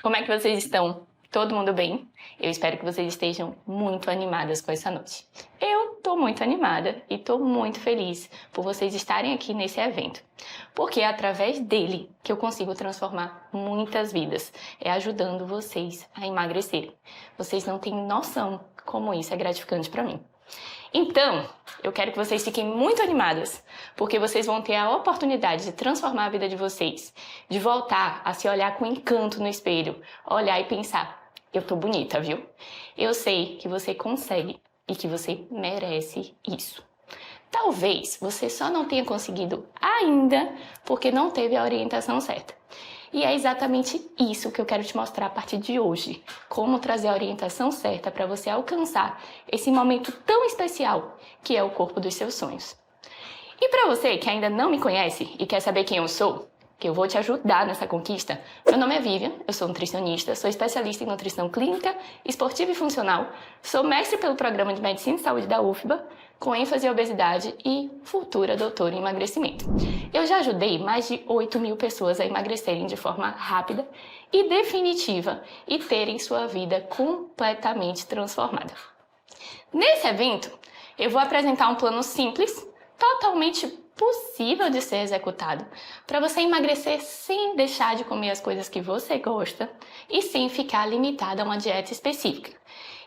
Como é que vocês estão? Todo mundo bem? Eu espero que vocês estejam muito animadas com essa noite. Eu tô muito animada e tô muito feliz por vocês estarem aqui nesse evento, porque é através dele que eu consigo transformar muitas vidas, ajudando vocês a emagrecerem. Vocês não têm noção como isso é gratificante para mim. Então, eu quero que vocês fiquem muito animadas, porque vocês vão ter a oportunidade de transformar a vida de vocês, de voltar a se olhar com encanto no espelho, olhar e pensar, eu tô bonita, viu? Eu sei que você consegue e que você merece isso. Talvez você só não tenha conseguido ainda porque não teve a orientação certa. E é exatamente isso que eu quero te mostrar a partir de hoje. Como trazer a orientação certa para você alcançar esse momento tão especial que é o corpo dos seus sonhos. E para você que ainda não me conhece e quer saber quem eu sou, que eu vou te ajudar nessa conquista, meu nome é Vivian, eu sou nutricionista, sou especialista em nutrição clínica, esportiva e funcional, sou mestre pelo Programa de Medicina e Saúde da UFBA, com ênfase em obesidade e futura doutora em emagrecimento. Eu já ajudei mais de 8.000 pessoas a emagrecerem de forma rápida e definitiva e terem sua vida completamente transformada. Nesse evento, eu vou apresentar um plano simples, totalmente possível de ser executado, para você emagrecer sem deixar de comer as coisas que você gosta e sem ficar limitada a uma dieta específica.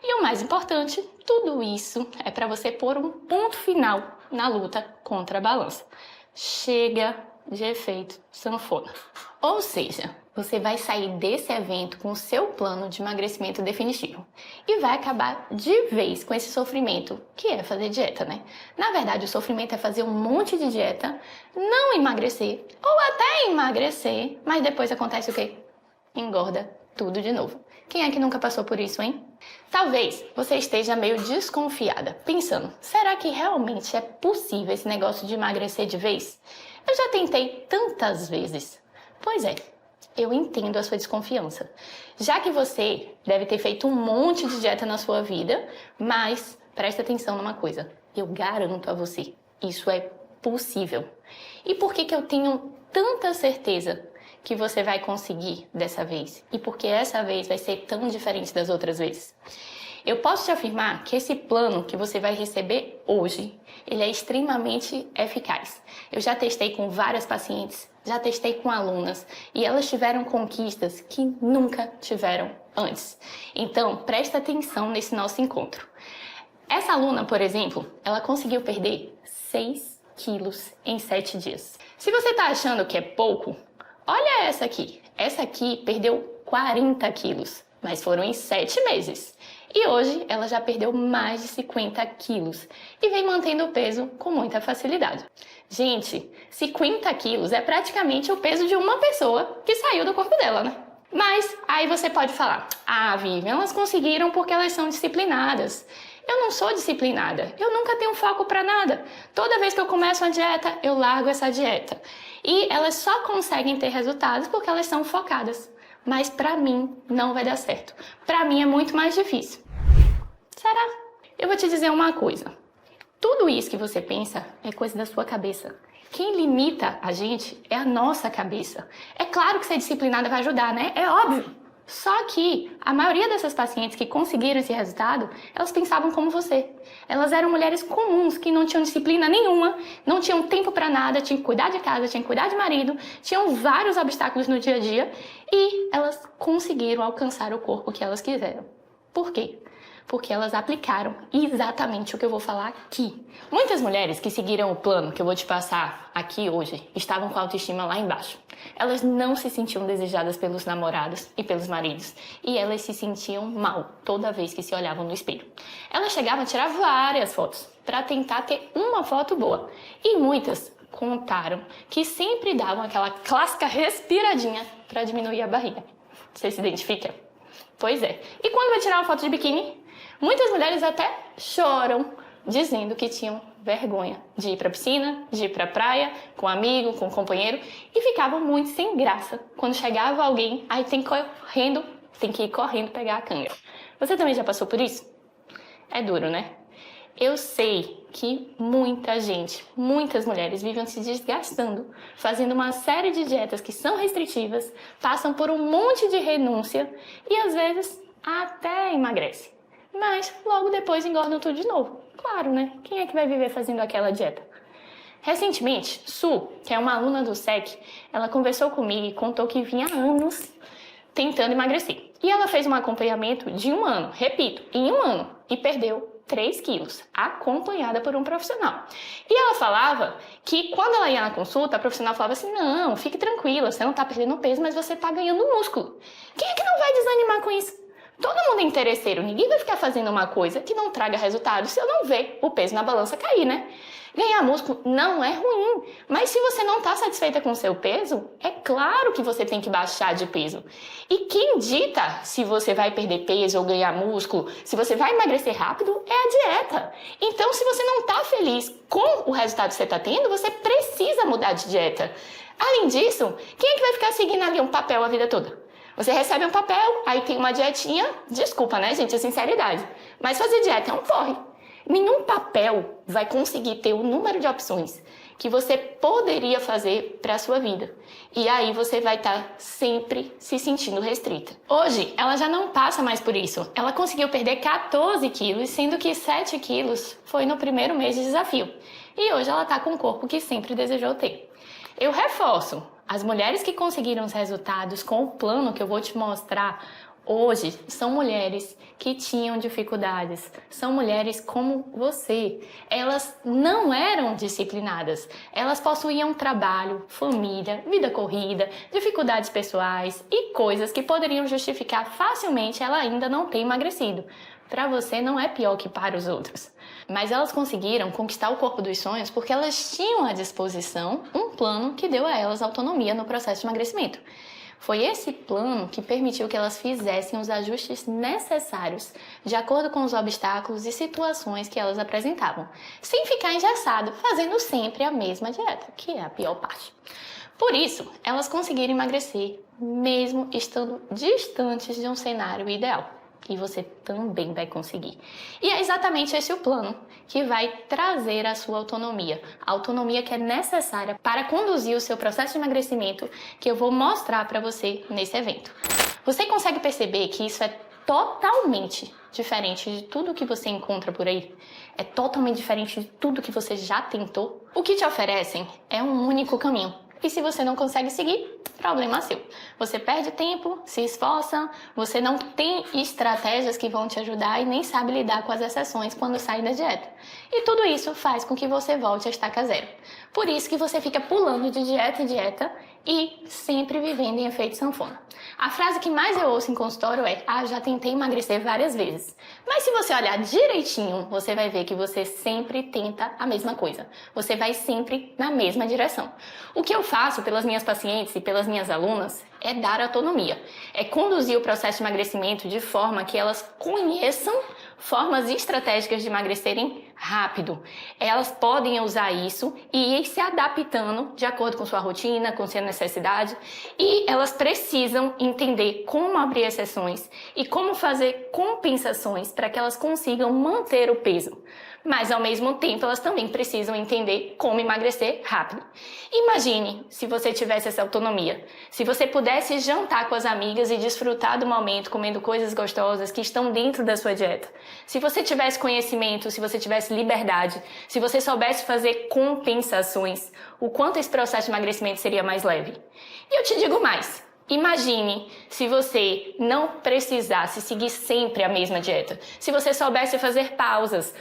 E o mais importante, tudo isso é para você pôr um ponto final na luta contra a balança. Chega de efeito sanfona. Ou seja, você vai sair desse evento com o seu plano de emagrecimento definitivo e vai acabar de vez com esse sofrimento que é fazer dieta, né? Na verdade, o sofrimento é fazer um monte de dieta, não emagrecer ou até emagrecer, mas depois acontece o quê? Engorda tudo de novo. Quem é que nunca passou por isso, hein? Talvez você esteja meio desconfiada, pensando, será que realmente é possível esse negócio de emagrecer de vez? Eu já tentei tantas vezes. Pois é, eu entendo a sua desconfiança, já que você deve ter feito um monte de dieta na sua vida, mas presta atenção numa coisa, eu garanto a você, isso é possível. E por que eu tenho tanta certeza que você vai conseguir dessa vez? E porque essa vez vai ser tão diferente das outras vezes? Eu posso te afirmar que esse plano que você vai receber hoje, ele é extremamente eficaz. Eu já testei com várias pacientes, já testei com alunas e elas tiveram conquistas que nunca tiveram antes. Então, presta atenção nesse nosso encontro. Essa aluna, por exemplo, ela conseguiu perder 6 quilos em 7 dias. Se você está achando que é pouco, olha essa aqui. Essa aqui perdeu 40 quilos, mas foram em 7 meses. E hoje ela já perdeu mais de 50 quilos e vem mantendo o peso com muita facilidade. Gente, 50 quilos é praticamente o peso de uma pessoa que saiu do corpo dela, né? Mas aí você pode falar, Vivian, elas conseguiram porque elas são disciplinadas. Eu não sou disciplinada, eu nunca tenho foco para nada. Toda vez que eu começo uma dieta, eu largo essa dieta. E elas só conseguem ter resultados porque elas são focadas. Mas pra mim não vai dar certo. Pra mim é muito mais difícil. Será? Eu vou te dizer uma coisa. Tudo isso que você pensa é coisa da sua cabeça. Quem limita a gente é a nossa cabeça. É claro que ser disciplinada vai ajudar, né? É óbvio. Só que a maioria dessas pacientes que conseguiram esse resultado, elas pensavam como você. Elas eram mulheres comuns, que não tinham disciplina nenhuma, não tinham tempo para nada, tinham que cuidar de casa, tinham que cuidar de marido, tinham vários obstáculos no dia a dia e elas conseguiram alcançar o corpo que elas quiseram. Por quê? Porque elas aplicaram exatamente o que eu vou falar aqui. Muitas mulheres que seguiram o plano que eu vou te passar aqui hoje estavam com a autoestima lá embaixo. Elas não se sentiam desejadas pelos namorados e pelos maridos e elas se sentiam mal toda vez que se olhavam no espelho. Elas chegavam a tirar várias fotos para tentar ter uma foto boa e muitas contaram que sempre davam aquela clássica respiradinha para diminuir a barriga. Você se identifica? Pois é. E quando vai tirar uma foto de biquíni? Muitas mulheres até choram, dizendo que tinham vergonha de ir para a piscina, de ir para a praia, com um amigo, com um companheiro, e ficavam muito sem graça. Quando chegava alguém, aí tem que ir correndo pegar a canga. Você também já passou por isso? É duro, né? Eu sei que muita gente, muitas mulheres vivem se desgastando, fazendo uma série de dietas que são restritivas, passam por um monte de renúncia e às vezes até emagrecem. Mas logo depois engordam tudo de novo. Claro, né? Quem é que vai viver fazendo aquela dieta? Recentemente, Su, que é uma aluna do SEC, ela conversou comigo e contou que vinha há anos tentando emagrecer. E ela fez um acompanhamento de 1 ano, repito, em 1 ano, e perdeu 3 quilos, acompanhada por um profissional. E ela falava que quando ela ia na consulta, a profissional falava assim, não, fique tranquila, você não tá perdendo peso, mas você tá ganhando músculo. Quem é que não vai desanimar com isso? Todo mundo é interesseiro, ninguém vai ficar fazendo uma coisa que não traga resultado se eu não ver o peso na balança cair, né? Ganhar músculo não é ruim, mas se você não está satisfeita com o seu peso, é claro que você tem que baixar de peso. E quem dita se você vai perder peso ou ganhar músculo, se você vai emagrecer rápido, é a dieta. Então, se você não está feliz com o resultado que você está tendo, você precisa mudar de dieta. Além disso, quem é que vai ficar seguindo ali um papel a vida toda? Você recebe um papel, aí tem uma dietinha, desculpa, né, gente, a sinceridade, mas fazer dieta é um porre. Nenhum papel vai conseguir ter o número de opções que você poderia fazer para a sua vida. E aí você vai estar sempre se sentindo restrita. Hoje, ela já não passa mais por isso. Ela conseguiu perder 14 quilos, sendo que 7 quilos foi no primeiro mês de desafio. E hoje ela está com o corpo que sempre desejou ter. Eu reforço, as mulheres que conseguiram os resultados com o plano que eu vou te mostrar hoje são mulheres que tinham dificuldades, são mulheres como você. Elas não eram disciplinadas, elas possuíam trabalho, família, vida corrida, dificuldades pessoais e coisas que poderiam justificar facilmente ela ainda não ter emagrecido. Para você não é pior que para os outros. Mas elas conseguiram conquistar o corpo dos sonhos porque elas tinham à disposição um plano que deu a elas autonomia no processo de emagrecimento. Foi esse plano que permitiu que elas fizessem os ajustes necessários de acordo com os obstáculos e situações que elas apresentavam, sem ficar engessado, fazendo sempre a mesma dieta, que é a pior parte. Por isso, elas conseguiram emagrecer, mesmo estando distantes de um cenário ideal. E você também vai conseguir. E é exatamente esse o plano que vai trazer a sua autonomia. A autonomia que é necessária para conduzir o seu processo de emagrecimento, que eu vou mostrar para você nesse evento. Você consegue perceber que isso é totalmente diferente de tudo que você encontra por aí? É totalmente diferente de tudo que você já tentou? O que te oferecem é um único caminho. E se você não consegue seguir, problema seu. Você perde tempo, se esforça, você não tem estratégias que vão te ajudar e nem sabe lidar com as exceções quando sai da dieta. E tudo isso faz com que você volte a estaca zero. Por isso que você fica pulando de dieta em dieta e sempre vivendo em efeito sanfona. A frase que mais eu ouço em consultório é: já tentei emagrecer várias vezes. Mas se você olhar direitinho, você vai ver que você sempre tenta a mesma coisa. Você vai sempre na mesma direção. O que eu faço pelas minhas pacientes e pelas minhas alunas é dar autonomia. É conduzir o processo de emagrecimento de forma que elas conheçam formas estratégicas de emagrecerem rápido. Elas podem usar isso e ir se adaptando de acordo com sua rotina, com sua necessidade, e elas precisam entender como abrir exceções e como fazer compensações para que elas consigam manter o peso. Mas, ao mesmo tempo, elas também precisam entender como emagrecer rápido. Imagine se você tivesse essa autonomia. Se você pudesse jantar com as amigas e desfrutar do momento comendo coisas gostosas que estão dentro da sua dieta. Se você tivesse conhecimento, se você tivesse liberdade, se você soubesse fazer compensações, o quanto esse processo de emagrecimento seria mais leve. E eu te digo mais. Imagine se você não precisasse seguir sempre a mesma dieta. Se você soubesse fazer pausas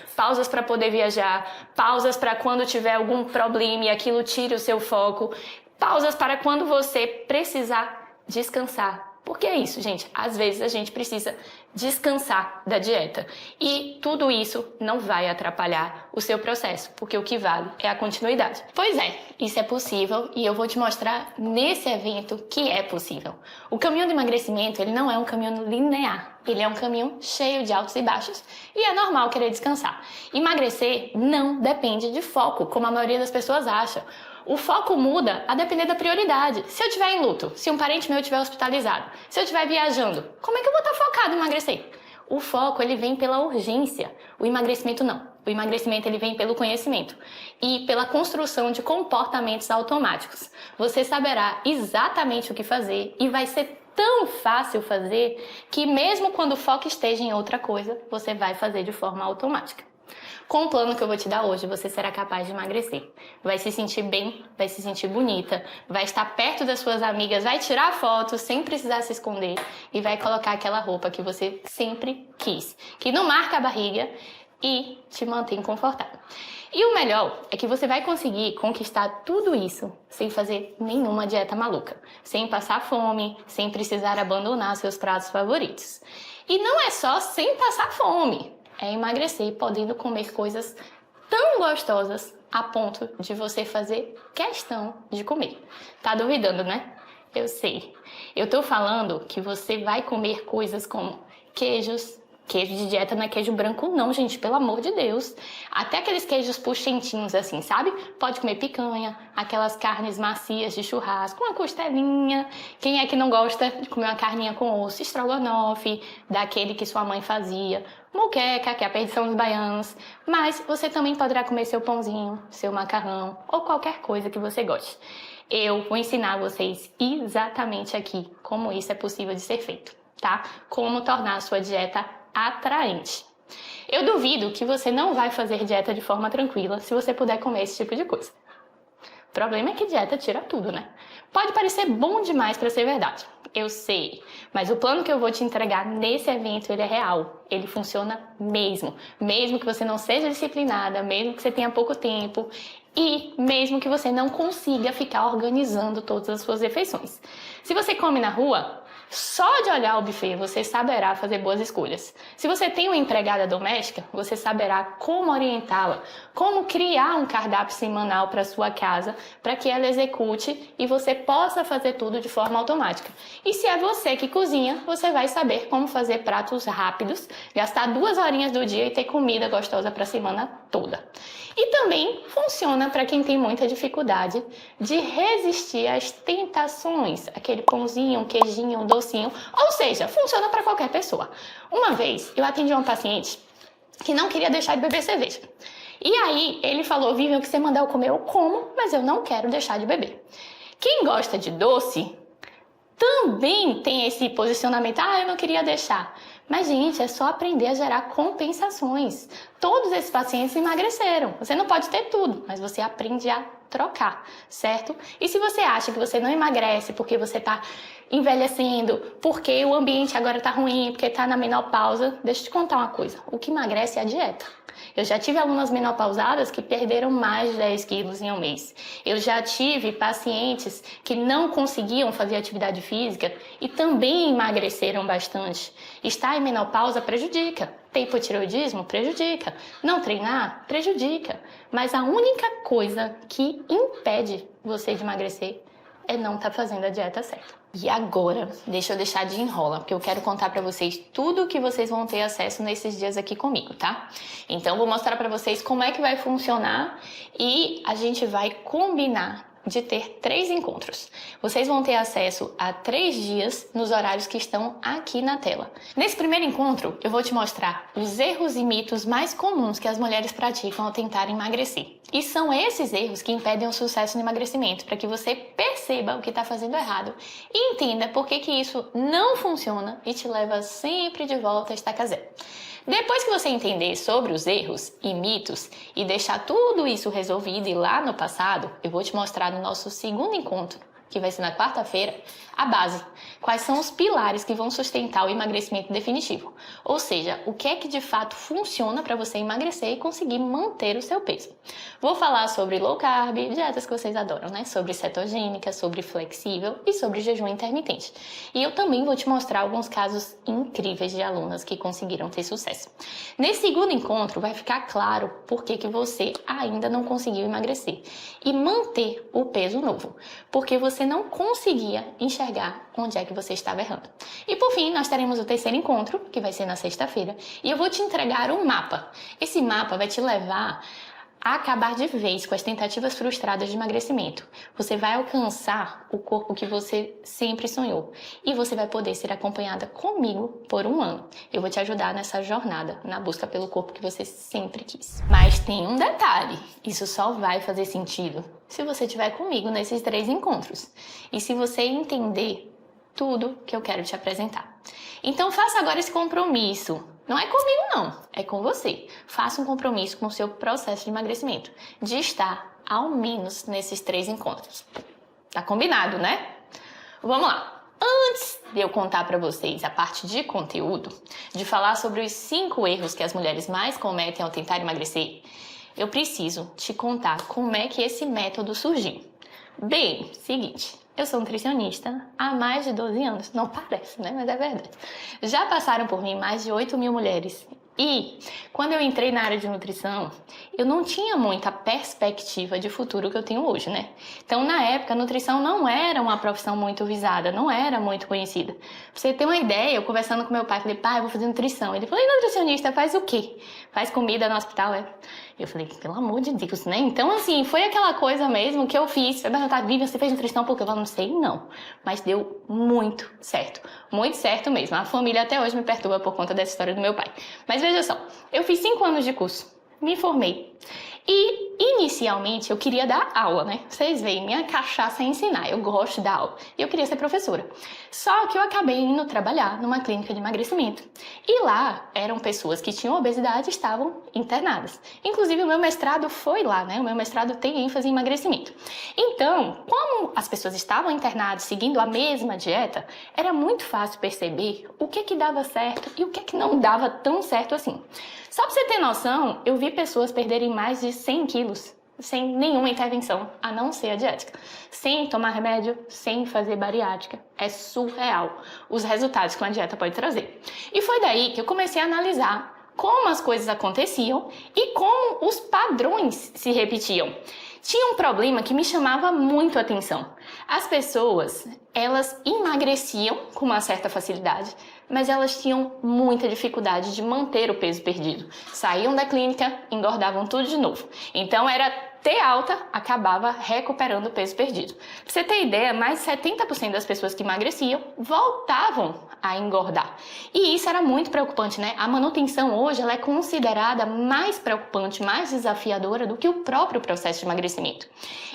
para poder viajar, pausas para quando tiver algum problema e aquilo tire o seu foco, pausas para quando você precisar descansar. Porque é isso, gente. Às vezes a gente precisa descansar da dieta. E tudo isso não vai atrapalhar o seu processo, porque o que vale é a continuidade. Pois é, isso é possível e eu vou te mostrar nesse evento que é possível. O caminho do emagrecimento, ele não é um caminho linear. Ele é um caminho cheio de altos e baixos e é normal querer descansar. Emagrecer não depende de foco, como a maioria das pessoas acha. O foco muda a depender da prioridade. Se eu estiver em luto, se um parente meu estiver hospitalizado, se eu estiver viajando, como é que eu vou estar focado em emagrecer? O foco, ele vem pela urgência. O emagrecimento não. O emagrecimento ele vem pelo conhecimento e pela construção de comportamentos automáticos. Você saberá exatamente o que fazer e vai ser tão fácil fazer que mesmo quando o foco esteja em outra coisa, você vai fazer de forma automática. Com o plano que eu vou te dar hoje, você será capaz de emagrecer. Vai se sentir bem, vai se sentir bonita, vai estar perto das suas amigas, vai tirar fotos sem precisar se esconder e vai colocar aquela roupa que você sempre quis, que não marca a barriga e te mantém confortável. E o melhor é que você vai conseguir conquistar tudo isso sem fazer nenhuma dieta maluca, sem passar fome, sem precisar abandonar seus pratos favoritos. E não é só sem passar fome. É emagrecer podendo comer coisas tão gostosas a ponto de você fazer questão de comer. Tá duvidando, né? Eu sei. Eu tô falando que você vai comer coisas como queijos. Queijo de dieta não é queijo branco não, gente, pelo amor de Deus. Até aqueles queijos puxentinhos assim, sabe? Pode comer picanha, aquelas carnes macias de churrasco, uma costelinha. Quem é que não gosta de comer uma carninha com osso? Estrogonofe, daquele que sua mãe fazia. Moqueca, que é a perdição dos baianos. Mas você também poderá comer seu pãozinho, seu macarrão ou qualquer coisa que você goste. Eu vou ensinar vocês exatamente aqui como isso é possível de ser feito, tá? Como tornar a sua dieta atraente. Eu duvido que você não vai fazer dieta de forma tranquila se você puder comer esse tipo de coisa. O problema é que dieta tira tudo, né? Pode parecer bom demais para ser verdade, eu sei, mas o plano que eu vou te entregar nesse evento, ele é real, ele funciona mesmo que você não seja disciplinada, mesmo que você tenha pouco tempo e mesmo que você não consiga ficar organizando todas as suas refeições. Se você come na rua, só de olhar o buffet você saberá fazer boas escolhas. Se você tem uma empregada doméstica, você saberá como orientá-la, como criar um cardápio semanal para sua casa, para que ela execute e você possa fazer tudo de forma automática. E se é você que cozinha, você vai saber como fazer pratos rápidos, gastar 2 horinhas do dia e ter comida gostosa para a semana toda. E também funciona para quem tem muita dificuldade de resistir às tentações, aquele pãozinho, um queijinho, um docinho, ou seja, funciona para qualquer pessoa. Uma vez eu atendi uma paciente que não queria deixar de beber cerveja. E aí ele falou: Vivian, o que você mandar eu comer eu como, mas eu não quero deixar de beber. Quem gosta de doce também tem esse posicionamento: eu não queria deixar. Mas, gente, é só aprender a gerar compensações. Todos esses pacientes emagreceram. Você não pode ter tudo, mas você aprende a trocar, certo? E se você acha que você não emagrece porque você está envelhecendo, porque o ambiente agora está ruim, porque está na menopausa, deixa eu te contar uma coisa. O que emagrece é a dieta. Eu já tive alunas menopausadas que perderam mais de 10 quilos em um mês. Eu já tive pacientes que não conseguiam fazer atividade física e também emagreceram bastante. Estar em menopausa prejudica. Ter hipotireoidismo prejudica. Não treinar prejudica. Mas a única coisa que impede você de emagrecer é não estar fazendo a dieta certa. E agora, deixa eu deixar de enrola, porque eu quero contar pra vocês tudo o que vocês vão ter acesso nesses dias aqui comigo, tá? Então, vou mostrar pra vocês como é que vai funcionar e a gente vai combinar de ter 3 encontros. Vocês vão ter acesso a 3 dias nos horários que estão aqui na tela. Nesse primeiro encontro, eu vou te mostrar os erros e mitos mais comuns que as mulheres praticam ao tentar emagrecer. E são esses erros que impedem o sucesso no emagrecimento, para que você perceba o que está fazendo errado e entenda por que isso não funciona e te leva sempre de volta a estaca zero. Depois que você entender sobre os erros e mitos e deixar tudo isso resolvido e lá no passado, eu vou te mostrar no nosso segundo encontro, que vai ser na quarta-feira, a base. Quais são os pilares que vão sustentar o emagrecimento definitivo? Ou seja, o que é que de fato funciona para você emagrecer e conseguir manter o seu peso. Vou falar sobre low carb, dietas que vocês adoram, né? Sobre cetogênica, sobre flexível e sobre jejum intermitente. E eu também vou te mostrar alguns casos incríveis de alunas que conseguiram ter sucesso. Nesse segundo encontro vai ficar claro por que você ainda não conseguiu emagrecer e manter o peso novo, porque você não conseguia enxergar onde é que você estava errando. E por fim, nós teremos o terceiro encontro, que vai ser na sexta-feira, e eu vou te entregar um mapa. Esse mapa vai te levar acabar de vez com as tentativas frustradas de emagrecimento. Você vai alcançar o corpo que você sempre sonhou e você vai poder ser acompanhada comigo por 1 ano. Eu vou te ajudar nessa jornada, na busca pelo corpo que você sempre quis. Mas tem um detalhe, isso só vai fazer sentido se você estiver comigo nesses 3 encontros e se você entender tudo que eu quero te apresentar. Então faça agora esse compromisso. Não é comigo não, é com você. Faça um compromisso com o seu processo de emagrecimento, de estar ao menos nesses 3 encontros. Tá combinado, né? Vamos lá. Antes de eu contar para vocês a parte de conteúdo, de falar sobre os 5 erros que as mulheres mais cometem ao tentar emagrecer, eu preciso te contar como é que esse método surgiu. Bem, seguinte, eu sou nutricionista há mais de 12 anos. Não parece, né? Mas é verdade. Já passaram por mim mais de 8.000 mulheres. E quando eu entrei na área de nutrição, eu não tinha muita perspectiva de futuro que eu tenho hoje, né? Então, na época, a nutrição não era uma profissão muito visada, não era muito conhecida. Pra você ter uma ideia, eu conversando com meu pai, falei, pai, eu vou fazer nutrição. Ele falou, e nutricionista faz o quê? Faz comida no hospital, é? Eu falei, pelo amor de Deus, né? Então, assim, foi aquela coisa mesmo que eu fiz. Foi perguntar, Vivian, você fez nutrição? Porque eu não sei, não. Mas deu muito certo. Muito certo mesmo. A família até hoje me perturba por conta dessa história do meu pai. Mas veja só, eu fiz 5 anos de curso, me formei. E, inicialmente, eu queria dar aula, né? Vocês veem, minha cachaça é ensinar, eu gosto de dar aula. E eu queria ser professora. Só que eu acabei indo trabalhar numa clínica de emagrecimento. E lá, eram pessoas que tinham obesidade e estavam internadas. Inclusive, o meu mestrado foi lá, né? O meu mestrado tem ênfase em emagrecimento. Então, como as pessoas estavam internadas seguindo a mesma dieta, era muito fácil perceber o que dava certo e o que não dava tão certo assim. Só pra você ter noção, eu vi pessoas perderem mais de 100 quilos sem nenhuma intervenção, a não ser a diética. Sem tomar remédio, sem fazer bariátrica. É surreal os resultados que uma dieta pode trazer. E foi daí que eu comecei a analisar como as coisas aconteciam e como os padrões se repetiam. Tinha um problema que me chamava muito a atenção. As pessoas, elas emagreciam com uma certa facilidade, mas elas tinham muita dificuldade de manter o peso perdido. Saíam da clínica, engordavam tudo de novo. Então era ter alta, acabava recuperando o peso perdido. Pra você ter ideia, mais de 70% das pessoas que emagreciam voltavam a engordar. E isso era muito preocupante, né? A manutenção hoje ela é considerada mais preocupante, mais desafiadora do que o próprio processo de emagrecimento.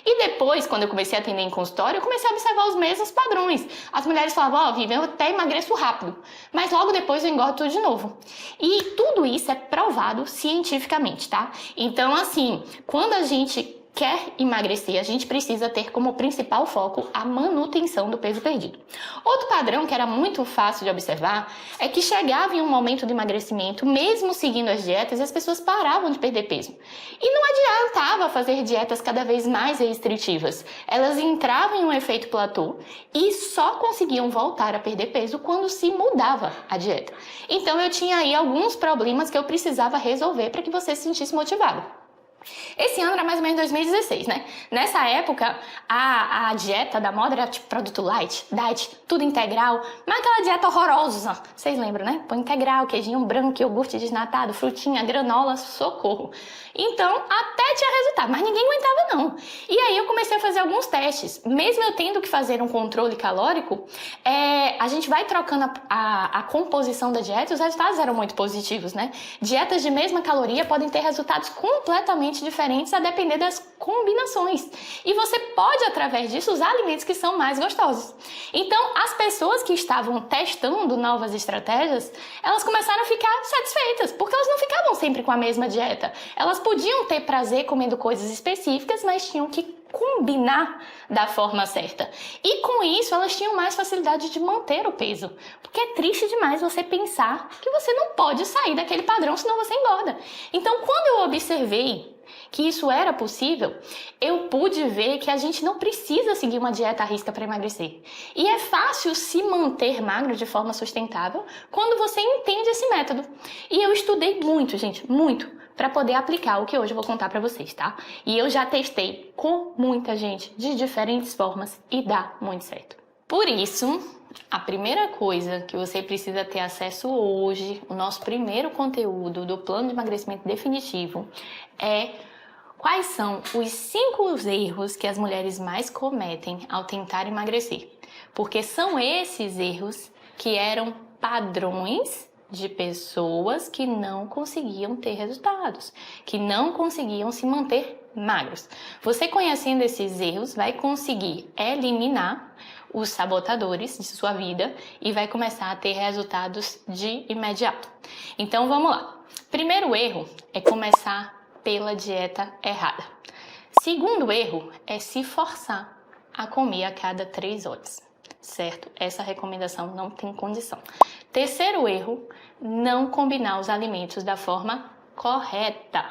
E depois, quando eu comecei a atender em consultório, eu comecei a observar os mesmos padrões. As mulheres falavam, ó, Vivian, eu até emagreço rápido, mas logo depois eu engordo tudo de novo. E tudo isso é provado cientificamente, tá? Então, assim, quando a gente quer emagrecer, a gente precisa ter como principal foco a manutenção do peso perdido. Outro padrão que era muito fácil de observar é que chegava em um momento de emagrecimento, mesmo seguindo as dietas, as pessoas paravam de perder peso. E não adiantava fazer dietas cada vez mais restritivas. Elas entravam em um efeito platô e só conseguiam voltar a perder peso quando se mudava a dieta. Então eu tinha aí alguns problemas que eu precisava resolver para que você se sentisse motivado. Esse ano era mais ou menos 2016, né? Nessa época, a dieta da moda era tipo produto light, diet, tudo integral, mas aquela dieta horrorosa. Vocês lembram, né? Pão integral, queijinho branco, iogurte desnatado, frutinha, granola, socorro. Então, até tinha resultado, mas ninguém aguentava não. E aí eu comecei a fazer alguns testes. Mesmo eu tendo que fazer um controle calórico, a gente vai trocando a composição da dieta e os resultados eram muito positivos, né? Dietas de mesma caloria podem ter resultados completamente diferentes a depender das combinações. E você pode, através disso, usar alimentos que são mais gostosos. Então, as pessoas que estavam testando novas estratégias, elas começaram a ficar satisfeitas, porque elas não ficavam sempre com a mesma dieta. Elas podiam ter prazer comendo coisas específicas, mas tinham que combinar da forma certa. E com isso, elas tinham mais facilidade de manter o peso. Porque é triste demais você pensar que você não pode sair daquele padrão, senão você engorda. Então, quando eu observei que isso era possível, eu pude ver que a gente não precisa seguir uma dieta à risca para emagrecer. E é fácil se manter magro de forma sustentável quando você entende esse método. E eu estudei muito, gente, muito, para poder aplicar o que hoje eu vou contar para vocês, tá? E eu já testei com muita gente de diferentes formas e dá muito certo. Por isso, a primeira coisa que você precisa ter acesso hoje, o nosso primeiro conteúdo do plano de emagrecimento definitivo, é Quais são os 5 erros que as mulheres mais cometem ao tentar emagrecer? Porque são esses erros que eram padrões de pessoas que não conseguiam ter resultados, que não conseguiam se manter magros. Você conhecendo esses erros vai conseguir eliminar os sabotadores de sua vida e vai começar a ter resultados de imediato. Então vamos lá. Primeiro erro é começar pela dieta errada. Segundo erro é se forçar a comer a cada 3 horas, certo? Essa recomendação não tem condição. Terceiro erro, não combinar os alimentos da forma correta.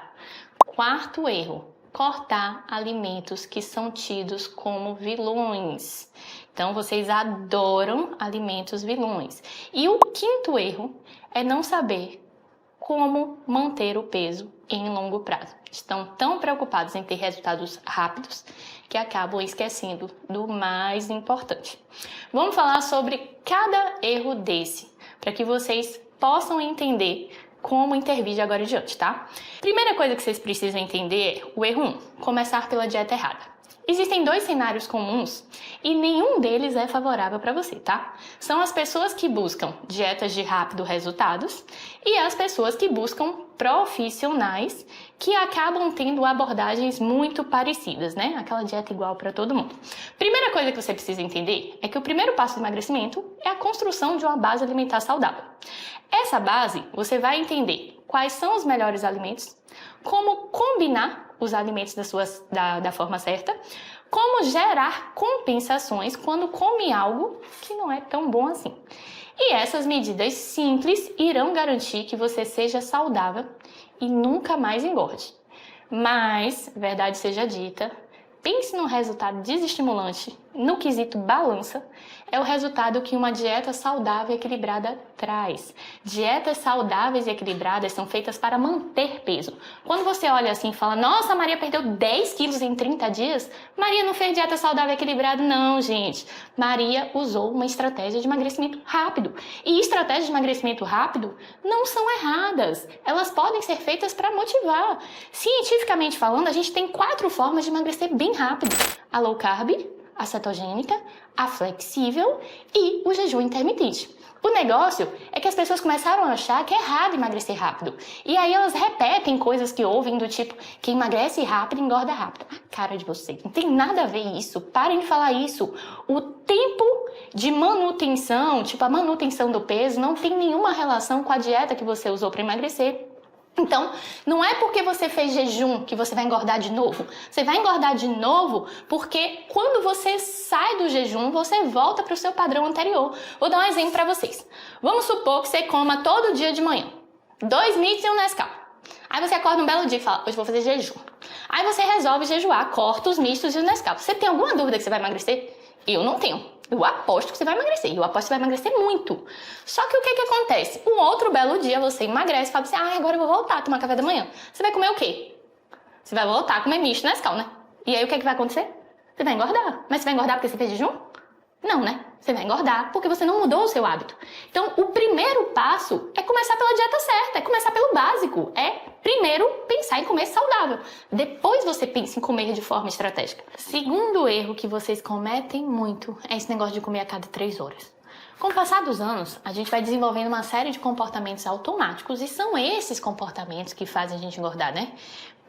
Quarto erro, cortar alimentos que são tidos como vilões. Então, vocês adoram alimentos vilões. E o quinto erro é não saber como manter o peso em longo prazo. Estão tão preocupados em ter resultados rápidos que acabam esquecendo do mais importante. Vamos falar sobre cada erro desse, para que vocês possam entender como intervir de agora em diante, tá? Primeira coisa que vocês precisam entender é o erro 1, começar pela dieta errada. Existem 2 cenários comuns e nenhum deles é favorável para você, tá? São as pessoas que buscam dietas de rápido resultados e as pessoas que buscam profissionais que acabam tendo abordagens muito parecidas, né? Aquela dieta igual para todo mundo. Primeira coisa que você precisa entender é que o primeiro passo do emagrecimento é a construção de uma base alimentar saudável. Essa base, você vai entender quais são os melhores alimentos, como combinar os alimentos da forma certa, como gerar compensações quando come algo que não é tão bom assim. E essas medidas simples irão garantir que você seja saudável e nunca mais engorde. Mas, verdade seja dita, pense no resultado desestimulante, no quesito balança, é o resultado que uma dieta saudável e equilibrada traz. Dietas saudáveis e equilibradas são feitas para manter peso. Quando você olha assim e fala, nossa, Maria perdeu 10 quilos em 30 dias, Maria não fez dieta saudável e equilibrada, não, gente. Maria usou uma estratégia de emagrecimento rápido. E estratégias de emagrecimento rápido não são erradas. Elas podem ser feitas para motivar. Cientificamente falando, a gente tem 4 formas de emagrecer bem rápido. A low carb, a cetogênica, a flexível e o jejum intermitente. O negócio é que as pessoas começaram a achar que é errado emagrecer rápido. E aí elas repetem coisas que ouvem do tipo, quem emagrece rápido engorda rápido. A cara de vocês, não tem nada a ver isso. Parem de falar isso. O tempo de manutenção, tipo a manutenção do peso, não tem nenhuma relação com a dieta que você usou para emagrecer. Então, não é porque você fez jejum que você vai engordar de novo. Você vai engordar de novo porque quando você sai do jejum, você volta para o seu padrão anterior. Vou dar um exemplo para vocês. Vamos supor que você coma todo dia de manhã 2 mitos e um Nescau. Aí você acorda um belo dia e fala, hoje vou fazer jejum. Aí você resolve jejuar, corta os mistos e o Nescau. Você tem alguma dúvida que você vai emagrecer? Eu não tenho. Eu aposto que você vai emagrecer. Eu aposto que você vai emagrecer muito. Só que o que acontece? Um outro belo dia você emagrece e fala assim, agora eu vou voltar a tomar café da manhã. Você vai comer o quê? Você vai voltar a comer misto Nescau, né? E aí o que vai acontecer? Você vai engordar. Mas você vai engordar porque você fez jejum? Não, né? Você vai engordar porque você não mudou o seu hábito. Então, o primeiro passo é começar pela dieta certa, é começar pelo básico. É, primeiro, pensar em comer saudável. Depois você pensa em comer de forma estratégica. Segundo erro que vocês cometem muito é esse negócio de comer a cada 3 horas. Com o passar dos anos, a gente vai desenvolvendo uma série de comportamentos automáticos e são esses comportamentos que fazem a gente engordar, né?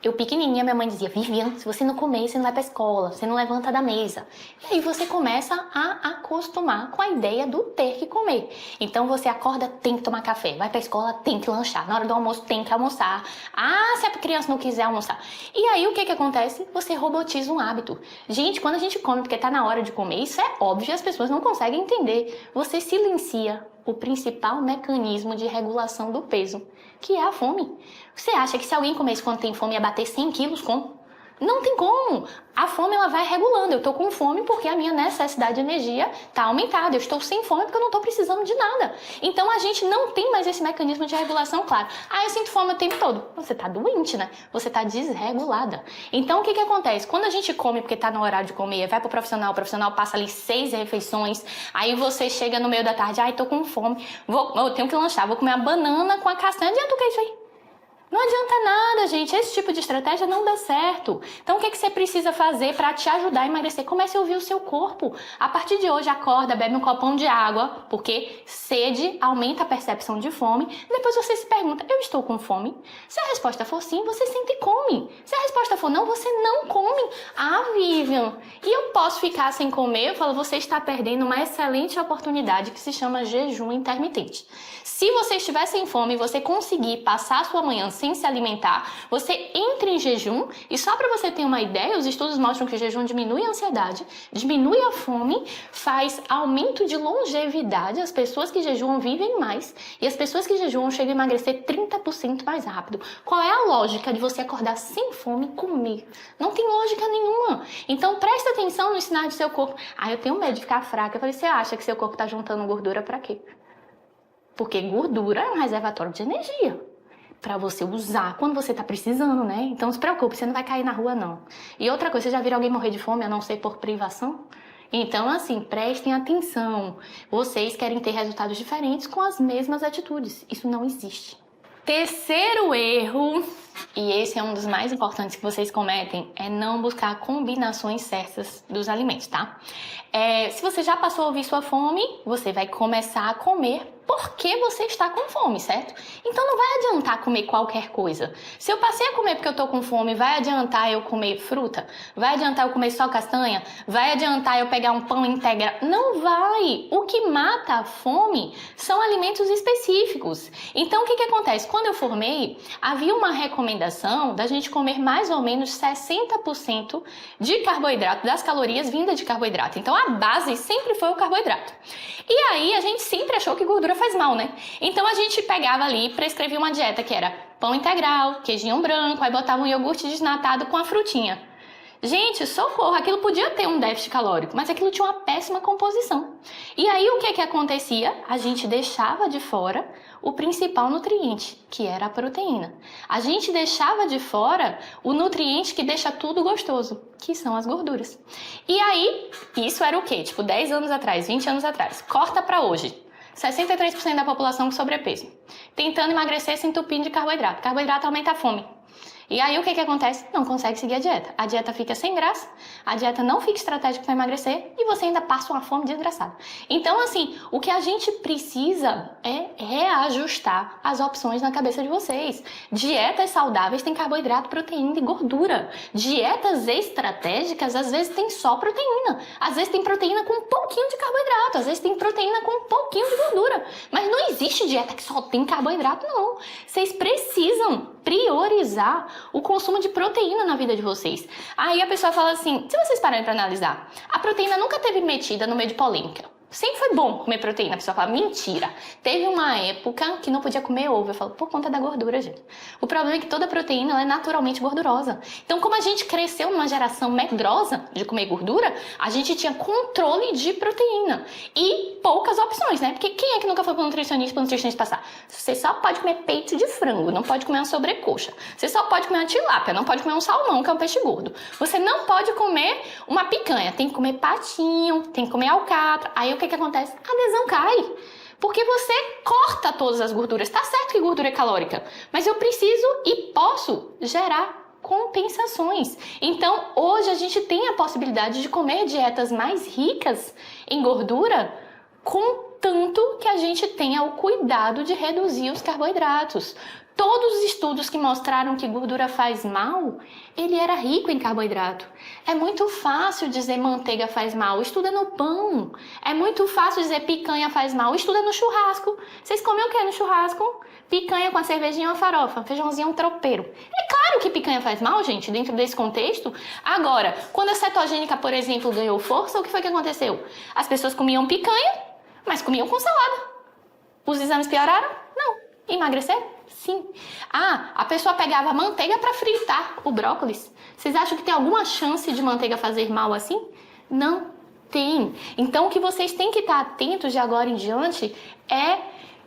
Eu pequenininha, minha mãe dizia, Vivian, se você não comer, você não vai pra escola, você não levanta da mesa. E aí você começa a acostumar com a ideia do ter que comer. Então você acorda, tem que tomar café, vai pra escola, tem que lanchar, na hora do almoço tem que almoçar. Se a criança não quiser almoçar. E aí o que acontece? Você robotiza um hábito. Gente, quando a gente come porque tá na hora de comer, isso é óbvio, as pessoas não conseguem entender. Você silencia o principal mecanismo de regulação do peso, que é a fome. Você acha que se alguém comesse quando tem fome ia bater 100 quilos como? Não tem como. A fome ela vai regulando. Eu tô com fome porque a minha necessidade de energia tá aumentada. Eu estou sem fome porque eu não tô precisando de nada. Então a gente não tem mais esse mecanismo de regulação claro. Eu sinto fome o tempo todo. Você tá doente, né? Você tá desregulada. Então o que acontece? Quando a gente come porque tá no horário de comer, vai pro profissional, o profissional passa ali 6 refeições, aí você chega no meio da tarde, tô com fome, eu tenho que lanchar, vou comer uma banana com a castanha. Adianta o que é isso aí? Não adianta nada, gente. Esse tipo de estratégia não dá certo. Então, o que você precisa fazer para te ajudar a emagrecer? Comece a ouvir o seu corpo. A partir de hoje, acorda, bebe um copão de água, porque sede aumenta a percepção de fome. Depois você se pergunta, eu estou com fome? Se a resposta for sim, você sente e come. Se a resposta for não, você não come. Ah, Vivian, e eu posso ficar sem comer? Eu falo, você está perdendo uma excelente oportunidade que se chama jejum intermitente. Se você estiver sem fome e você conseguir passar a sua manhã sem se alimentar, você entra em jejum e só para você ter uma ideia, os estudos mostram que o jejum diminui a ansiedade, diminui a fome, faz aumento de longevidade, as pessoas que jejuam vivem mais e as pessoas que jejuam chegam a emagrecer 30% mais rápido. Qual é a lógica de você acordar sem fome e comer? Não tem lógica nenhuma. Então presta atenção no sinal do seu corpo. Ah, eu tenho medo de ficar fraca. Eu falei, você acha que seu corpo está juntando gordura para quê? Porque gordura é um reservatório de energia para você usar quando você tá precisando, né? Então não se preocupe, você não vai cair na rua, não. E outra coisa, você já viram alguém morrer de fome a não ser por privação? Então, assim, prestem atenção. Vocês querem ter resultados diferentes com as mesmas atitudes. Isso não existe. Terceiro erro, e esse é um dos mais importantes que vocês cometem, é não buscar combinações certas dos alimentos, tá? Se você já passou a ouvir sua fome, você vai começar a comer porque você está com fome, certo? Então não vai adiantar comer qualquer coisa. Se eu passei a comer porque eu tô com fome, vai adiantar eu comer fruta? Vai adiantar eu comer só castanha? Vai adiantar eu pegar um pão integral? Não vai! O que mata a fome são alimentos específicos. Então o que acontece? Quando eu formei, havia uma recomendação da gente comer mais ou menos 60% de carboidrato, das calorias vindas de carboidrato. Então a base sempre foi o carboidrato. E aí a gente sempre achou que gordura faz mal, né? Então a gente pegava ali e prescrevia uma dieta que era pão integral, queijinho branco, aí botava um iogurte desnatado com a frutinha. Gente, socorro, aquilo podia ter um déficit calórico, mas aquilo tinha uma péssima composição. E aí o que acontecia? A gente deixava de fora o principal nutriente, que era a proteína. A gente deixava de fora o nutriente que deixa tudo gostoso, que são as gorduras. E aí, isso era o quê? Tipo, 10 anos atrás, 20 anos atrás. Corta pra hoje. 63% da população com sobrepeso. Tentando emagrecer se entupindo de carboidrato. Carboidrato aumenta a fome. E aí o que acontece? Não consegue seguir a dieta. A dieta fica sem graça, a dieta não fica estratégica para emagrecer e você ainda passa uma fome desgraçada. Então, assim, o que a gente precisa é reajustar as opções na cabeça de vocês. Dietas saudáveis têm carboidrato, proteína e gordura. Dietas estratégicas, às vezes, tem só proteína. Às vezes tem proteína com um pouquinho de carboidrato, às vezes tem proteína com um pouquinho de gordura. Mas não existe dieta que só tem carboidrato, não. Vocês precisam priorizar o consumo de proteína na vida de vocês. Aí a pessoa fala assim, se vocês pararem para analisar, a proteína nunca teve metida no meio de polêmica. Sempre foi bom comer proteína. A pessoa fala, mentira. Teve uma época que não podia comer ovo. Eu falo, por conta da gordura, gente. O problema é que toda proteína ela é naturalmente gordurosa. Então, como a gente cresceu numa geração medrosa de comer gordura, a gente tinha controle de proteína. E poucas opções, né? Porque quem é que nunca foi para o nutricionista passar? Você só pode comer peito de frango, não pode comer uma sobrecoxa. Você só pode comer uma tilápia, não pode comer um salmão, que é um peixe gordo. Você não pode comer uma picanha. Tem que comer patinho, tem que comer alcatra. Aí o que acontece? A adesão cai. Porque você corta todas as gorduras. Tá certo que gordura é calórica, mas eu preciso e posso gerar compensações. Então, hoje a gente tem a possibilidade de comer dietas mais ricas em gordura, contanto que a gente tenha o cuidado de reduzir os carboidratos. Todos os estudos que mostraram que gordura faz mal, ele era rico em carboidrato. É muito fácil dizer manteiga faz mal, estuda no pão. É muito fácil dizer picanha faz mal, estuda no churrasco. Vocês comem o que no churrasco? Picanha com a cervejinha ou a farofa, feijãozinho um tropeiro. É claro que picanha faz mal, gente, dentro desse contexto. Agora, quando a cetogênica, por exemplo, ganhou força, o que foi que aconteceu? As pessoas comiam picanha, mas comiam com salada. Os exames pioraram? Não. Emagreceram? Sim. Ah, a pessoa pegava manteiga para fritar o brócolis. Vocês acham que tem alguma chance de manteiga fazer mal assim? Não tem. Então, o que vocês têm que estar atentos de agora em diante é,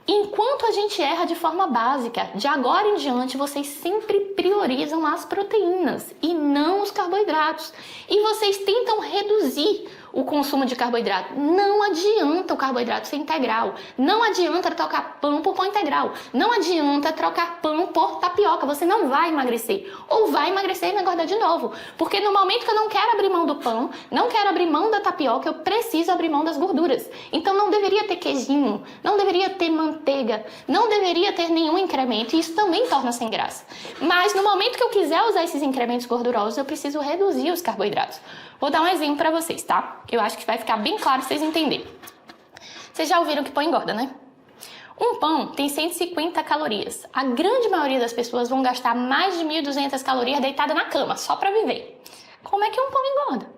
enquanto a gente erra de forma básica, de agora em diante, vocês sempre priorizam as proteínas e não os carboidratos. E vocês tentam reduzir o consumo de carboidrato. Não adianta o carboidrato ser integral. Não adianta trocar pão por pão integral. Não adianta trocar pão por tapioca. tapioca, você não vai emagrecer. Ou vai emagrecer e vai engordar de novo. Porque no momento que eu não quero abrir mão do pão, não quero abrir mão da tapioca, eu preciso abrir mão das gorduras. Então não deveria ter queijinho, não deveria ter manteiga, não deveria ter nenhum incremento. E isso também torna sem graça. Mas no momento que eu quiser usar esses incrementos gordurosos, eu preciso reduzir os carboidratos. Vou dar um exemplo para vocês, tá? Que eu acho que vai ficar bem claro pra vocês entenderem. Vocês já ouviram que pão engorda, né? Um pão tem 150 calorias. A grande maioria das pessoas vão gastar mais de 1.200 calorias deitada na cama, só para viver. Como é que um pão engorda?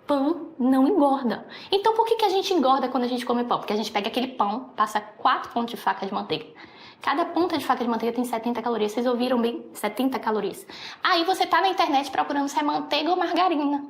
Pão não engorda. Então por que a gente engorda quando a gente come pão? Porque a gente pega aquele pão, passa 4 pontos de faca de manteiga. Cada ponta de faca de manteiga tem 70 calorias. Vocês ouviram bem? 70 calorias. Aí você tá na internet procurando se é manteiga ou margarina.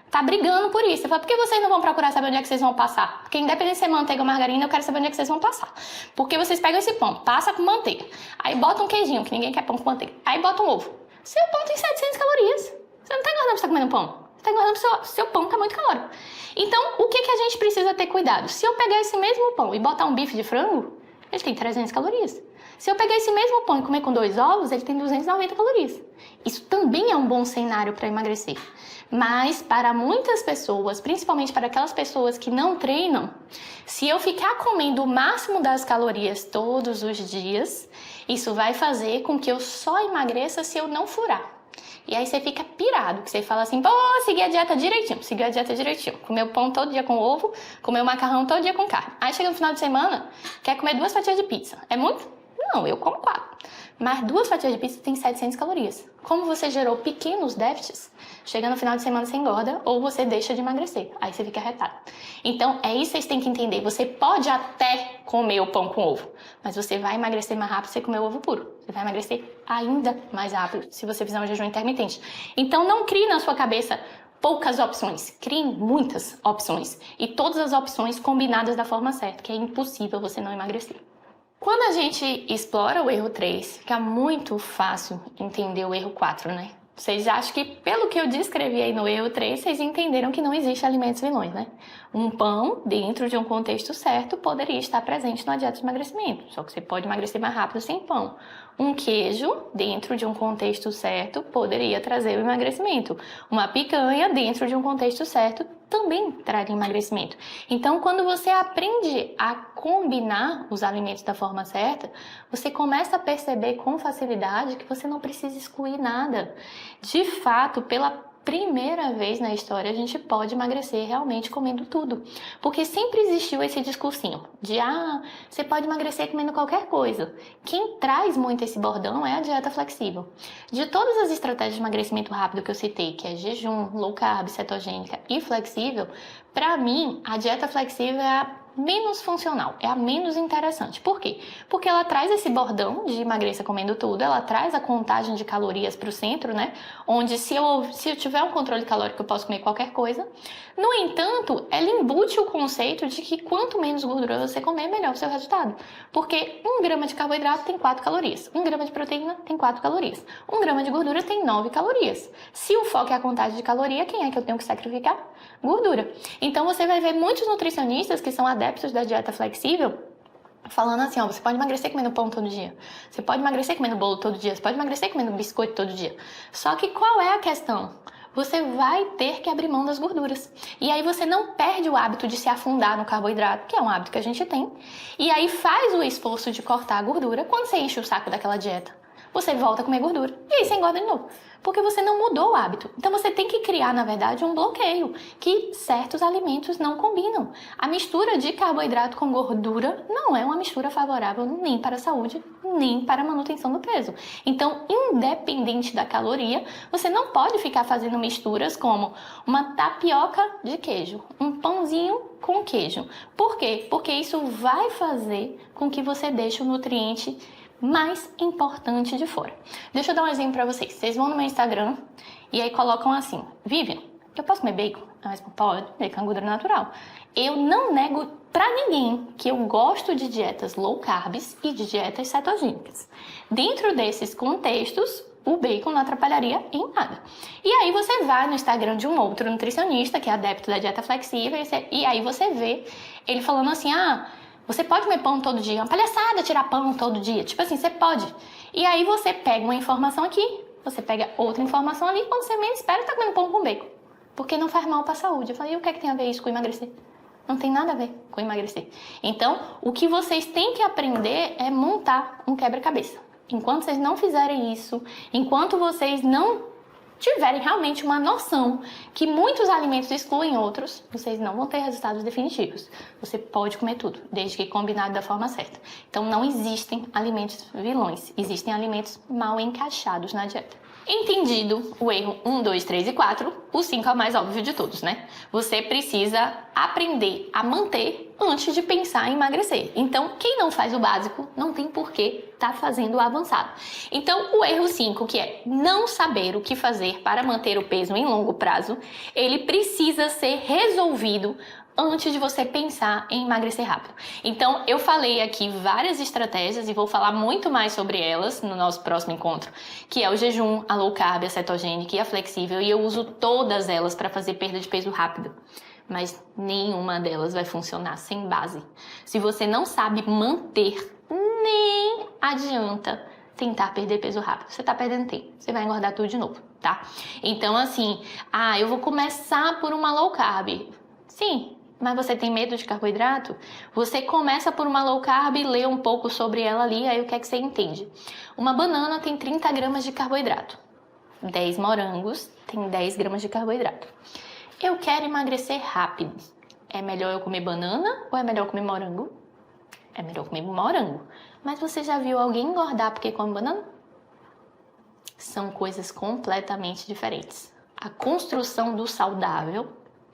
Tá brigando por isso. Você fala, por que vocês não vão procurar saber onde é que vocês vão passar? Porque independente se é manteiga ou margarina, eu quero saber onde é que vocês vão passar. Porque vocês pegam esse pão, passa com manteiga. Aí bota um queijinho, que ninguém quer pão com manteiga. Aí bota um ovo. Seu pão tem 700 calorias. Você não tá engordando porque você tá comendo pão. Você tá engordando porque seu pão tá muito calórico. Então, o que a gente precisa ter cuidado? Se eu pegar esse mesmo pão e botar um bife de frango, ele tem 300 calorias. Se eu pegar esse mesmo pão e comer com 2 ovos, ele tem 290 calorias. Isso também é um bom cenário para emagrecer. Mas para muitas pessoas, principalmente para aquelas pessoas que não treinam, se eu ficar comendo o máximo das calorias todos os dias, isso vai fazer com que eu só emagreça se eu não furar. E aí você fica pirado, que você fala assim, pô, segui a dieta direitinho. Comeu pão todo dia com ovo, comeu macarrão todo dia com carne. Aí chega no final de semana, quer comer 2 fatias de pizza. É muito? Não, eu como 4. Mas 2 fatias de pizza tem 700 calorias. Como você gerou pequenos déficits, chega no final de semana você engorda ou você deixa de emagrecer. Aí você fica retado. Então, é isso que vocês têm que entender. Você pode até comer o pão com ovo, mas você vai emagrecer mais rápido se você comer o ovo puro. Você vai emagrecer ainda mais rápido se você fizer um jejum intermitente. Então, não crie na sua cabeça poucas opções. Crie muitas opções. E todas as opções combinadas da forma certa, que é impossível você não emagrecer. Quando a gente explora o erro 3, fica muito fácil entender o erro 4, né? Vocês acham que, pelo que eu descrevi aí no erro 3, vocês entenderam que não existe alimentos vilões, né? Um pão, dentro de um contexto certo, poderia estar presente na dieta de emagrecimento. Só que você pode emagrecer mais rápido sem pão. Um queijo, dentro de um contexto certo, poderia trazer o emagrecimento. Uma picanha, dentro de um contexto certo, também traria emagrecimento. Então, quando você aprende a combinar os alimentos da forma certa, você começa a perceber com facilidade que você não precisa excluir nada. De fato, pela primeira vez na história, a gente pode emagrecer realmente comendo tudo. Porque sempre existiu esse discursinho de, você pode emagrecer comendo qualquer coisa. Quem traz muito esse bordão é a dieta flexível. De todas as estratégias de emagrecimento rápido que eu citei, que é jejum, low carb, cetogênica e flexível, para mim, a dieta flexível é a menos funcional, é a menos interessante. Por quê? Porque ela traz esse bordão de emagreça comendo tudo, ela traz a contagem de calorias para o centro, né? Onde se eu tiver um controle calórico eu posso comer qualquer coisa. No entanto, ela embute o conceito de que quanto menos gordura você comer, melhor o seu resultado. Porque 1 grama de carboidrato tem 4 calorias, 1 grama de proteína tem 4 calorias, 1 grama de gordura tem 9 calorias. Se o foco é a contagem de caloria, quem é que eu tenho que sacrificar? Gordura. Então você vai ver muitos nutricionistas que são adeptos da dieta flexível falando assim, você pode emagrecer comendo pão todo dia, você pode emagrecer comendo bolo todo dia, você pode emagrecer comendo biscoito todo dia. Só que qual é a questão? Você vai ter que abrir mão das gorduras. E aí você não perde o hábito de se afundar no carboidrato, que é um hábito que a gente tem, e aí faz o esforço de cortar a gordura quando você enche o saco daquela dieta. Você volta a comer gordura e aí você engorda de novo. Porque você não mudou o hábito. Então você tem que criar, na verdade, um bloqueio, que certos alimentos não combinam. A mistura de carboidrato com gordura não é uma mistura favorável nem para a saúde, nem para a manutenção do peso. Então, independente da caloria, você não pode ficar fazendo misturas como uma tapioca de queijo, um pãozinho com queijo. Por quê? Porque isso vai fazer com que você deixe o nutriente mais importante de fora. Deixa eu dar um exemplo pra vocês. Vocês vão no meu Instagram e aí colocam assim, Vivian, eu posso comer bacon? Mas pode, bacon é gordura natural. Eu não nego pra ninguém que eu gosto de dietas low carbs e de dietas cetogênicas. Dentro desses contextos, o bacon não atrapalharia em nada. E aí você vai no Instagram de um outro nutricionista que é adepto da dieta flexível e aí você vê ele falando assim, você pode comer pão todo dia. É uma palhaçada tirar pão todo dia. Tipo assim, você pode. E aí você pega uma informação aqui, você pega outra informação ali, quando você menos espera, tá comendo pão com bacon. Porque não faz mal para a saúde. Eu falei, e o que é que tem a ver isso com emagrecer? Não tem nada a ver com emagrecer. Então, o que vocês têm que aprender é montar um quebra-cabeça. Enquanto vocês não fizerem isso, enquanto vocês não tiverem realmente uma noção que muitos alimentos excluem outros, vocês não vão ter resultados definitivos. Você pode comer tudo, desde que combinado da forma certa. Então, não existem alimentos vilões, existem alimentos mal encaixados na dieta. Entendido o erro 1, 2, 3 e 4, o 5 é o mais óbvio de todos, né? Você precisa aprender a manter antes de pensar em emagrecer. Então, quem não faz o básico, não tem por que estar fazendo o avançado. Então, o erro 5, que é não saber o que fazer para manter o peso em longo prazo, ele precisa ser resolvido antes de você pensar em emagrecer rápido. Então, eu falei aqui várias estratégias e vou falar muito mais sobre elas no nosso próximo encontro, que é o jejum, a low carb, a cetogênica e a flexível, e eu uso todas elas para fazer perda de peso rápido. Mas nenhuma delas vai funcionar sem base. Se você não sabe manter, nem adianta tentar perder peso rápido. Você tá perdendo tempo, você vai engordar tudo de novo, tá? Então, assim, eu vou começar por uma low carb. Sim, mas você tem medo de carboidrato? Você começa por uma low carb e lê um pouco sobre ela ali, aí o que é que você entende? Uma banana tem 30 gramas de carboidrato. 10 morangos tem 10 gramas de carboidrato. Eu quero emagrecer rápido. É melhor eu comer banana ou é melhor comer morango? É melhor comer morango. Mas você já viu alguém engordar porque come banana? São coisas completamente diferentes. A construção do saudável,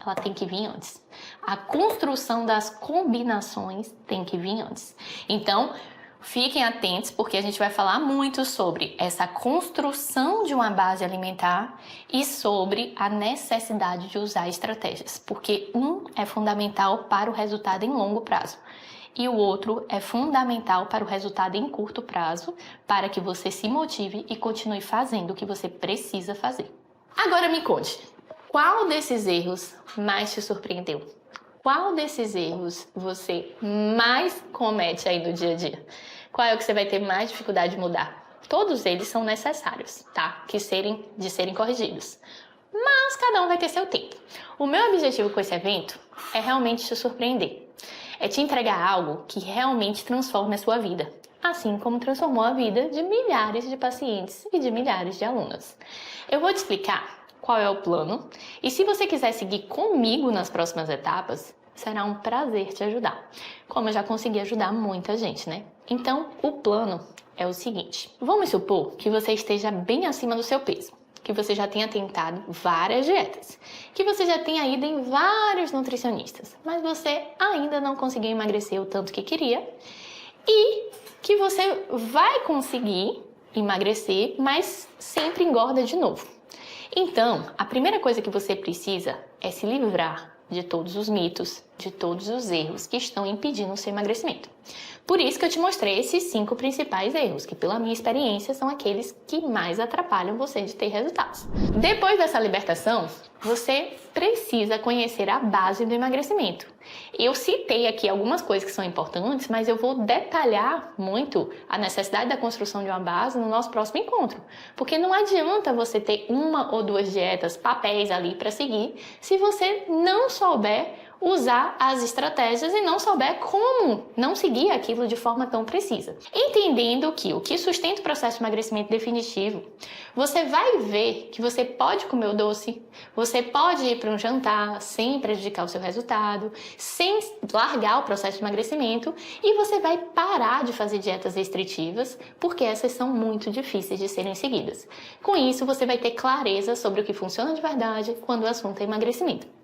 ela tem que vir antes. A construção das combinações tem que vir antes. Então, fiquem atentos, porque a gente vai falar muito sobre essa construção de uma base alimentar e sobre a necessidade de usar estratégias, porque um é fundamental para o resultado em longo prazo e o outro é fundamental para o resultado em curto prazo, para que você se motive e continue fazendo o que você precisa fazer. Agora me conte, qual desses erros mais te surpreendeu? Qual desses erros você mais comete aí no dia a dia? Qual é o que você vai ter mais dificuldade de mudar? Todos eles são necessários, tá? De serem corrigidos. Mas cada um vai ter seu tempo. O meu objetivo com esse evento é realmente te surpreender. É te entregar algo que realmente transforme a sua vida. Assim como transformou a vida de milhares de pacientes e de milhares de alunos. Eu vou te explicar qual é o plano e se você quiser seguir comigo nas próximas etapas, será um prazer te ajudar, como eu já consegui ajudar muita gente, né? Então, o plano é o seguinte. Vamos supor que você esteja bem acima do seu peso, que você já tenha tentado várias dietas, que você já tenha ido em vários nutricionistas, mas você ainda não conseguiu emagrecer o tanto que queria e que você vai conseguir emagrecer, mas sempre engorda de novo. Então, a primeira coisa que você precisa é se livrar de todos os mitos, de todos os erros que estão impedindo o seu emagrecimento. Por isso que eu te mostrei esses 5 principais erros, que pela minha experiência são aqueles que mais atrapalham você de ter resultados. Depois dessa libertação, você precisa conhecer a base do emagrecimento. Eu citei aqui algumas coisas que são importantes, mas eu vou detalhar muito a necessidade da construção de uma base no nosso próximo encontro. Porque não adianta você ter 1 ou 2 dietas, papéis ali para seguir, se você não souber usar as estratégias e não souber como não seguir aquilo de forma tão precisa. Entendendo que o que sustenta o processo de emagrecimento definitivo, você vai ver que você pode comer o doce, você pode ir para um jantar sem prejudicar o seu resultado, sem largar o processo de emagrecimento e você vai parar de fazer dietas restritivas, porque essas são muito difíceis de serem seguidas. Com isso, você vai ter clareza sobre o que funciona de verdade quando o assunto é emagrecimento.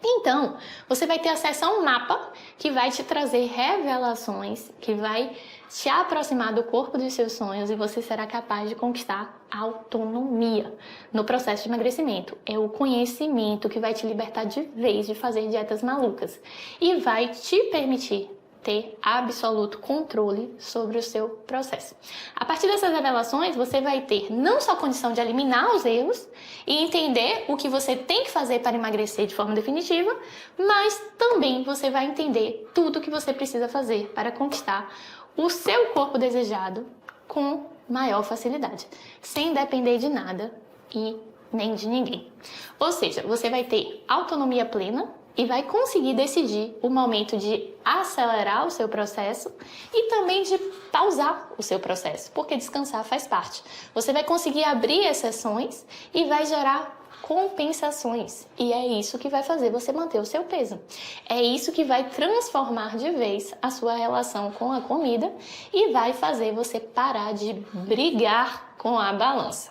Então, você vai ter acesso a um mapa que vai te trazer revelações, que vai te aproximar do corpo dos seus sonhos e você será capaz de conquistar autonomia no processo de emagrecimento. É o conhecimento que vai te libertar de vez de fazer dietas malucas e vai te permitir ter absoluto controle sobre o seu processo. A partir dessas revelações, você vai ter não só condição de eliminar os erros e entender o que você tem que fazer para emagrecer de forma definitiva, mas também você vai entender tudo o que você precisa fazer para conquistar o seu corpo desejado com maior facilidade, sem depender de nada e nem de ninguém. Ou seja, você vai ter autonomia plena e vai conseguir decidir o momento de acelerar o seu processo e também de pausar o seu processo, porque descansar faz parte. Você vai conseguir abrir exceções e vai gerar compensações. E é isso que vai fazer você manter o seu peso. É isso que vai transformar de vez a sua relação com a comida e vai fazer você parar de brigar com a balança.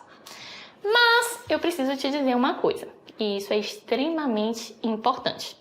Mas eu preciso te dizer uma coisa, e isso é extremamente importante.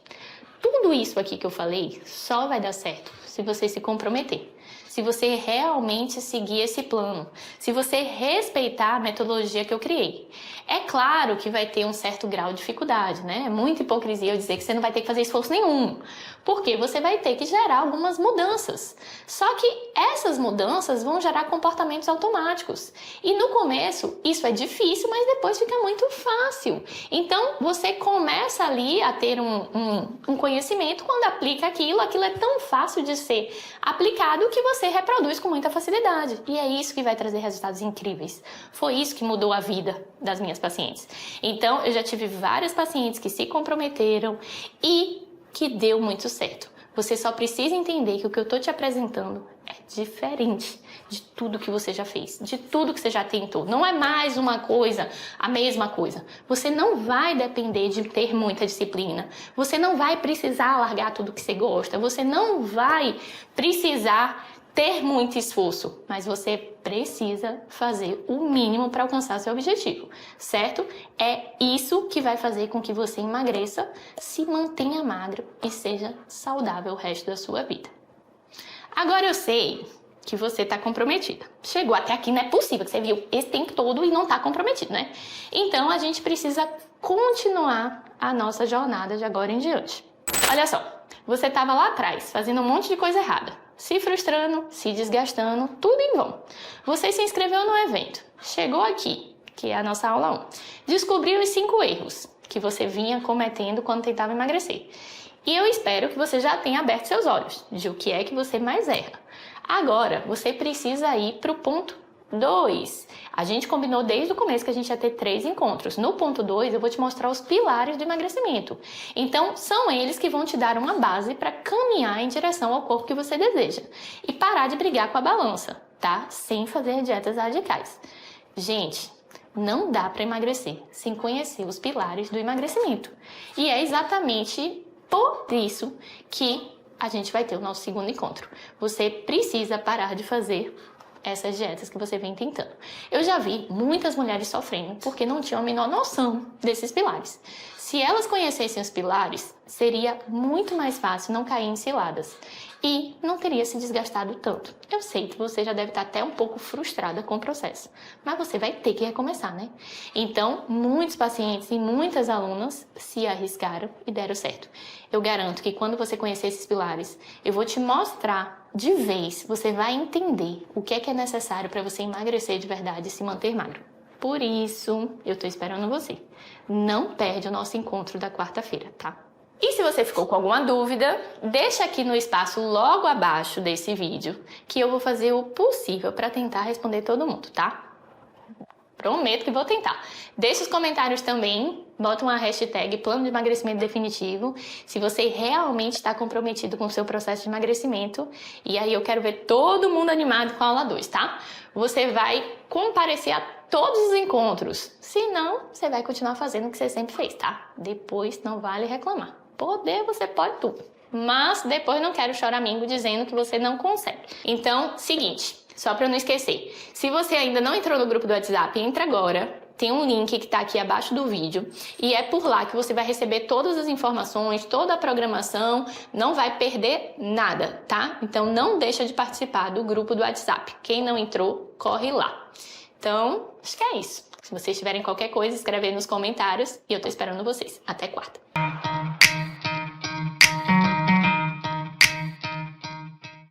Tudo isso aqui que eu falei só vai dar certo se você se comprometer. Se você realmente seguir esse plano, se você respeitar a metodologia que eu criei. É claro que vai ter um certo grau de dificuldade, né? É muita hipocrisia eu dizer que você não vai ter que fazer esforço nenhum, porque você vai ter que gerar algumas mudanças. Só que essas mudanças vão gerar comportamentos automáticos. E no começo isso é difícil, mas depois fica muito fácil. Então você começa ali a ter um conhecimento quando aplica aquilo é tão fácil de ser aplicado que você reproduz com muita facilidade. E é isso que vai trazer resultados incríveis. Foi isso que mudou a vida das minhas pacientes. Então, eu já tive várias pacientes que se comprometeram e que deu muito certo. Você só precisa entender que o que eu estou te apresentando é diferente de tudo que você já fez, de tudo que você já tentou. Não é mais uma coisa, a mesma coisa. Você não vai depender de ter muita disciplina. Você não vai precisar largar tudo que você gosta. Você não vai precisar ter muito esforço, mas você precisa fazer o mínimo para alcançar seu objetivo, certo? É isso que vai fazer com que você emagreça, se mantenha magro e seja saudável o resto da sua vida. Agora eu sei que você está comprometida. Chegou até aqui, não é possível que você viu esse tempo todo e não está comprometido, né? Então a gente precisa continuar a nossa jornada de agora em diante. Olha só, você estava lá atrás fazendo um monte de coisa errada, se frustrando, se desgastando, tudo em vão. Você se inscreveu no evento, chegou aqui, que é a nossa aula 1, descobriu os 5 erros que você vinha cometendo quando tentava emagrecer. E eu espero que você já tenha aberto seus olhos de o que é que você mais erra. Agora, você precisa ir para o ponto 2. A gente combinou desde o começo que a gente ia ter 3 encontros. No ponto 2, eu vou te mostrar os pilares do emagrecimento. Então, são eles que vão te dar uma base para caminhar em direção ao corpo que você deseja. E parar de brigar com a balança, tá? Sem fazer dietas radicais. Gente, não dá para emagrecer sem conhecer os pilares do emagrecimento. E é exatamente por isso que a gente vai ter o nosso segundo encontro. Você precisa parar de fazer essas dietas que você vem tentando. Eu já vi muitas mulheres sofrendo porque não tinham a menor noção desses pilares. Se elas conhecessem os pilares, seria muito mais fácil não cair em ciladas e não teria se desgastado tanto. Eu sei que você já deve estar até um pouco frustrada com o processo, mas você vai ter que recomeçar, né? Então, muitos pacientes e muitas alunas se arriscaram e deram certo. Eu garanto que quando você conhecer esses pilares, eu vou te mostrar de vez, você vai entender o que é necessário para você emagrecer de verdade e se manter magro. Por isso, eu tô esperando você. Não perde o nosso encontro da quarta-feira, tá? E se você ficou com alguma dúvida, deixa aqui no espaço logo abaixo desse vídeo, que eu vou fazer o possível para tentar responder todo mundo, tá? Prometo que vou tentar. Deixa os comentários também, bota uma hashtag plano de emagrecimento definitivo, se você realmente está comprometido com o seu processo de emagrecimento. E aí eu quero ver todo mundo animado com a aula 2, tá? Você vai comparecer a todos os encontros. Se não, você vai continuar fazendo o que você sempre fez, tá? Depois não vale reclamar. Poder, você pode tudo. Mas depois não quero choramingo dizendo que você não consegue. Então, seguinte, só para eu não esquecer. Se você ainda não entrou no grupo do WhatsApp, entra agora. Tem um link que está aqui abaixo do vídeo e é por lá que você vai receber todas as informações, toda a programação, não vai perder nada, tá? Então não deixa de participar do grupo do WhatsApp. Quem não entrou, corre lá. Então, acho que é isso. Se vocês tiverem qualquer coisa, escreve aí nos comentários e eu tô esperando vocês. Até quarta.